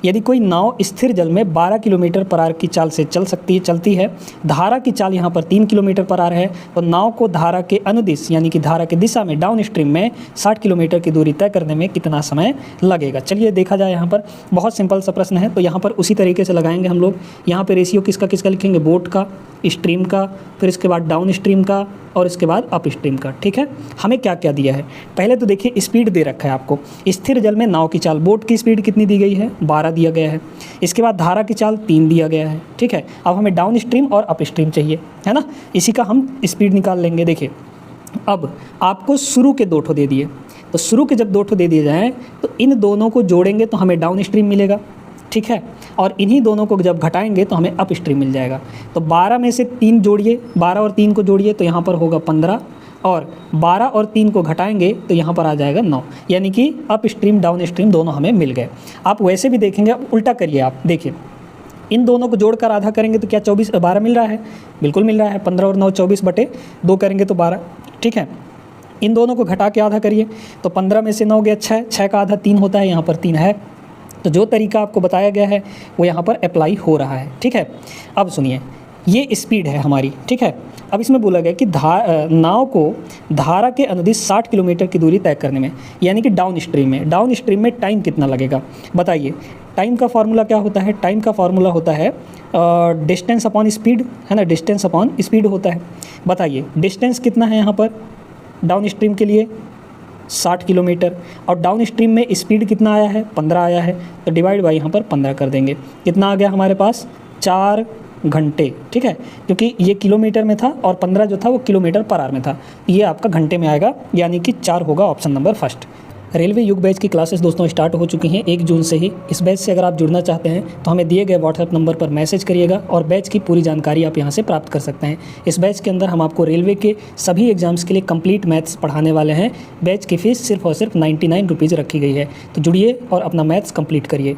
यदि कोई नाव स्थिर जल में 12 किलोमीटर पर आवर की चाल से चलती है, धारा की चाल यहाँ पर 3 किलोमीटर पर आवर है, तो नाव को धारा के अनुदिश यानी कि धारा की दिशा में डाउन स्ट्रीम में 60 किलोमीटर की दूरी तय करने में कितना समय लगेगा। चलिए देखा जाए, यहाँ पर बहुत सिंपल सा प्रश्न है, तो यहाँ पर उसी तरीके से लगाएंगे हम लोग। यहाँ पर रेशियो किसका किसका लिखेंगे, बोट का, स्ट्रीम का, फिर इसके बाद डाउन स्ट्रीम का और इसके बाद अप स्ट्रीम का। ठीक है, हमें क्या क्या दिया है, पहले तो देखिए स्पीड दे रखा है आपको। स्थिर जल में नाव की चाल, बोट की स्पीड कितनी दी गई है, 12 दिया गया है। इसके बाद धारा की चाल 3 दिया गया है। ठीक है, अब हमें डाउन स्ट्रीम और अप स्ट्रीम चाहिए, है ना, इसी का हम स्पीड निकाल लेंगे। देखिए अब आपको शुरू के 2 ठो दे दिए, तो शुरू के जब 2 ठो दे दिए जाएँ तो इन दोनों को जोड़ेंगे तो हमें डाउन स्ट्रीम मिलेगा। ठीक है, और इन्हीं दोनों को जब घटाएंगे तो हमें अप स्ट्रीम मिल जाएगा। तो 12 में से 3 जोड़िए, 12 और 3 को जोड़िए तो यहाँ पर होगा 15, और 12 और 3 को घटाएंगे तो यहाँ पर आ जाएगा 9, यानी कि अप स्ट्रीम डाउन स्ट्रीम दोनों हमें मिल गए। आप वैसे भी देखेंगे, अब उल्टा करिए, आप देखिए इन दोनों को जोड़कर आधा करेंगे तो क्या 12 मिल रहा है, बिल्कुल मिल रहा है। 15 और 9 24/2 करेंगे तो 12। ठीक है, इन दोनों को घटा के आधा करिए तो 15 में से 9 गया 6, 6 का आधा 3 होता है, यहाँ पर 3 है। तो जो तरीका आपको बताया गया है वो यहाँ पर अप्लाई हो रहा है। ठीक है, अब सुनिए, ये स्पीड है हमारी। ठीक है, अब इसमें बोला गया कि नाव को धारा के अनुदिश 60 किलोमीटर की दूरी तय करने में, यानी कि डाउन स्ट्रीम में टाइम कितना लगेगा, बताइए। टाइम का फार्मूला क्या होता है, टाइम का फार्मूला होता है डिस्टेंस अपॉन स्पीड, है ना, डिस्टेंस अपॉन स्पीड होता है। बताइए डिस्टेंस कितना है यहाँ पर डाउन स्ट्रीम के लिए, 60 किलोमीटर, और डाउन स्ट्रीम में स्पीड कितना आया है, 15 आया है, तो डिवाइड बाई यहाँ पर 15 कर देंगे। कितना आ गया हमारे पास, 4 घंटे। ठीक है, क्योंकि ये किलोमीटर में था और 15 जो था वो किलोमीटर पर आवर में था, ये आपका घंटे में आएगा, यानी कि 4 होगा ऑप्शन नंबर फर्स्ट। रेलवे युग बैच की क्लासेस दोस्तों स्टार्ट हो चुकी हैं 1 जून से ही। इस बैच से अगर आप जुड़ना चाहते हैं तो हमें दिए गए व्हाट्सएप नंबर पर मैसेज करिएगा और बैच की पूरी जानकारी आप यहां से प्राप्त कर सकते हैं। इस बैच के अंदर हम आपको रेलवे के सभी एग्जाम्स के लिए कंप्लीट मैथ्स पढ़ाने वाले हैं। बैच की फ़ीस सिर्फ और सिर्फ 99 रुपीज़ रखी गई है, तो जुड़िए और अपना मैथ्स कंप्लीट करिए।